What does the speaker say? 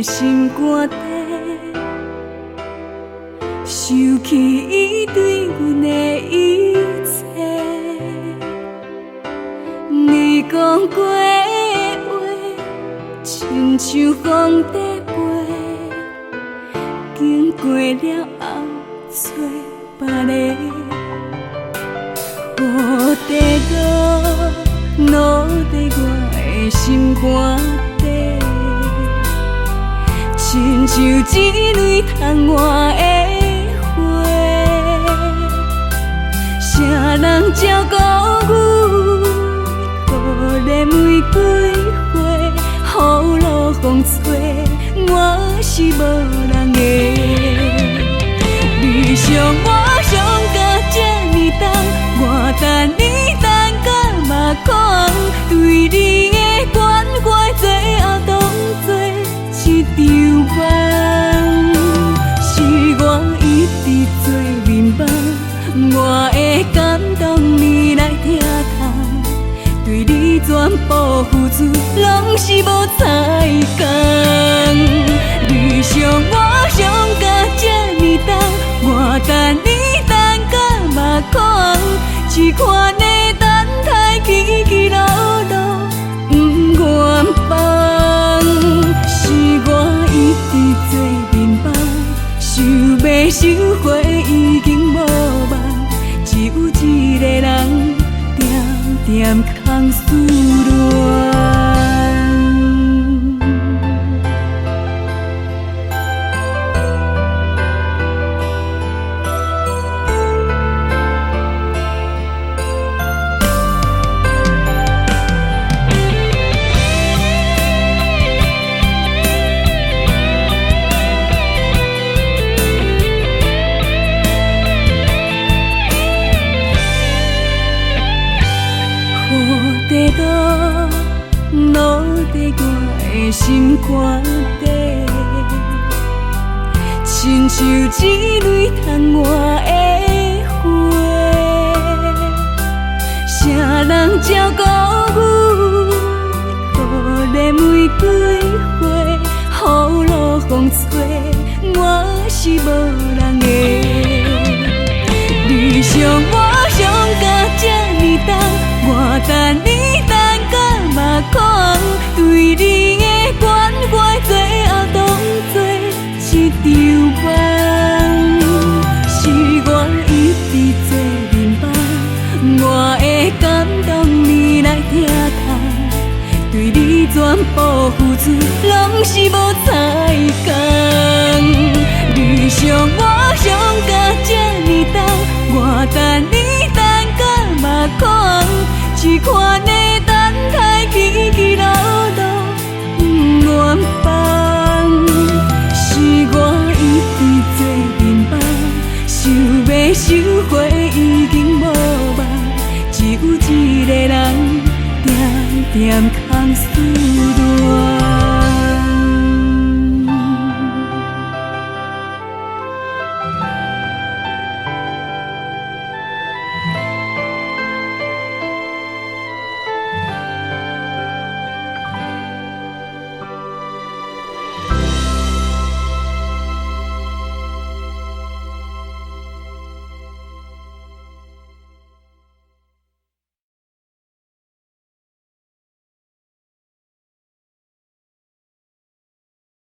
心肝底，收起伊对阮的一切。你讲过的话，亲像风在飞，经过了后找别个。雨地落，落在我的心肝底，亲像一蕊窗外的花。谁人照顾阮？可怜玫瑰花，雨露风吹，我是无人的。你想我想到这呢重，我等你等到目眶，对你的关怀最后当作一场梦。是我一直做面梦，我的感动你来听透。对你全部付出，拢是无彩工。你想我想到这呢重，我等你等到目眶，这款的等待起起落落不愿放。是我一直做面梦，想要收回已经无望，只有一个人点空思恋。落在我的心肝底，亲像一蕊窗外的花。谁人照顾阮？可怜玫瑰花，雨露风吹，我是无人的。你想我想到这呢重，我等你等到目眶，对你的关怀最后当作一场梦。是我一直做面梦，我的感动你来听透。对你全部付出，拢是无彩工。你想我想到这呢重，我等你等到目眶，这款的等待起起落落不愿放。是我一直做面梦，想要收回已经无望，只有一个人点点空思。